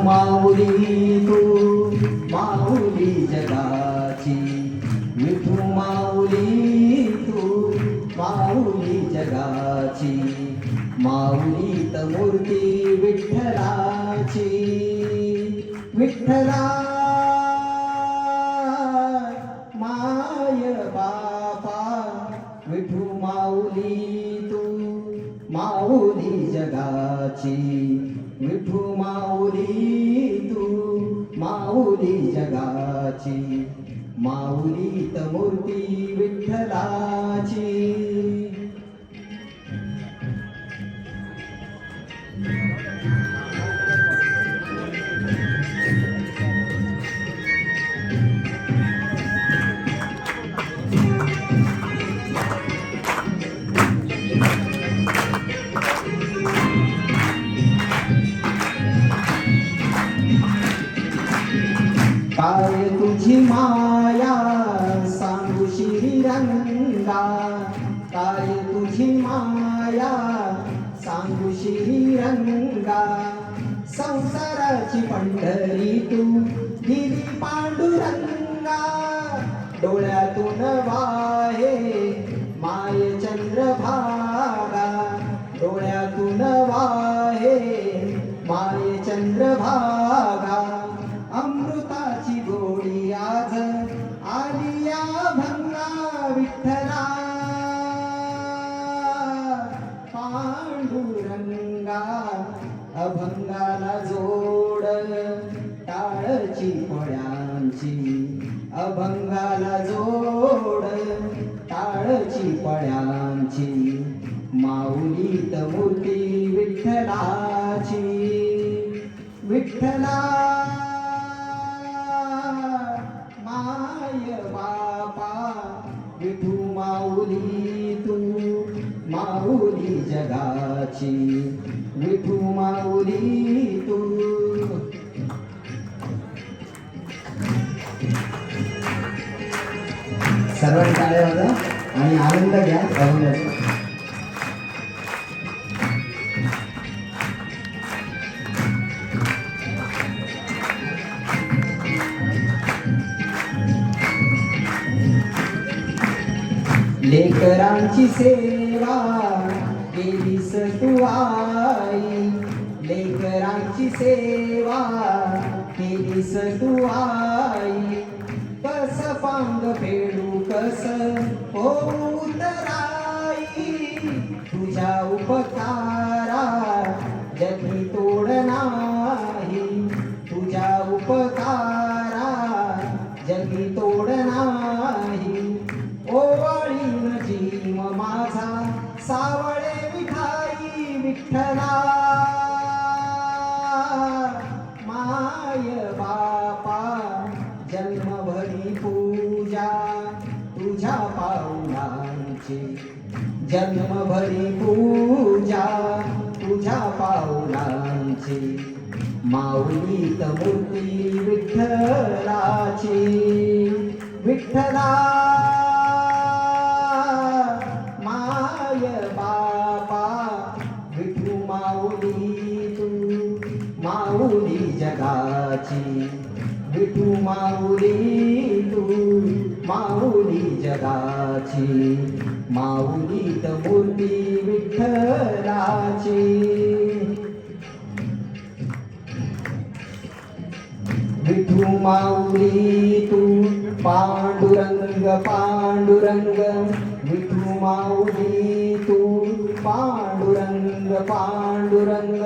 माऊली तू माऊली जगाची, विठू माऊली तू माऊली जगाची, माऊलीत मूर्ती विठ्ठलाची. विठ्ठला माय बापा, विठू माऊली तू माऊली जगाची, विठू माऊली तू माऊली जगाची, माऊलीत मूर्ती विठ्ठलाची. काय तुझी माया सांगू श्रीरंगा, काय तुझी माया सांगू श्रीरंगा, संसाराची पंढरी तू दिली पांडुरंगा. डोळ्यातून वाहे माय चंद्रभागा, डोळ्यातून वाहे माय चंद्रभागा, अमृताची गोडी आज आली या भंगा. विठ्ठला पांडुरंगा, अभंगाला जोड टाळची पळ्यांची, अभंगाला जोड टाळची पळ्यांची, माऊलीत मूर्ती विठ्ठलाची. विठ्ठला माय बापा, विठू माऊली तू माऊली जगाची, विठू माऊली तू. सर्वांनी टाळ्या वाजवा आणि आनंद घ्या अभंगाचा. लेकरांची सेवा केलीस तू आई, लेकरांची सेवा केलीस तू आई, कस पांग फेडू कस होऊ तराई, तुझ्या उपकारा जगी तोड नाही, तुझ्या उपकारा जगी तोड नाही. ओवाळीन जीव माझा सावळे विठाई, विठ्ठला माय बापा, जन्मभरी पूजा तुझ्या पाऊलांची, जन्मभरी पूजा तुझ्या पाऊलांची, माऊलीत मूर्ती विठ्ठलाची. विठ्ठला माय बापा, विठू माऊली तू माऊली जगाची, विठू माऊली तू माऊली जगाची, माऊलीत मूर्ती विठ्ठलाची. विठू माऊली तू पांडुरंग पांडुरंग, विठू माऊली तू पांडुरंग पांडुरंग,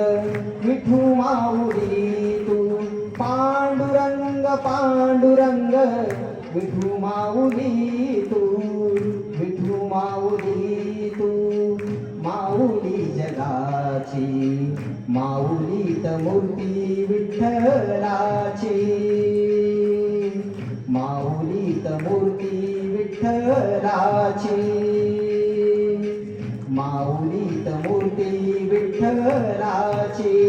विठू माऊली तू पांडुरंग पांडुरंग, विठू माऊली तू, विठू माऊली तू माऊली जगाची, माऊलीत मूर्ती विठ्ठलाची, माऊलीत मूर्ती विठ्ठलाची, माऊलीत मूर्ती विठ्ठलाची.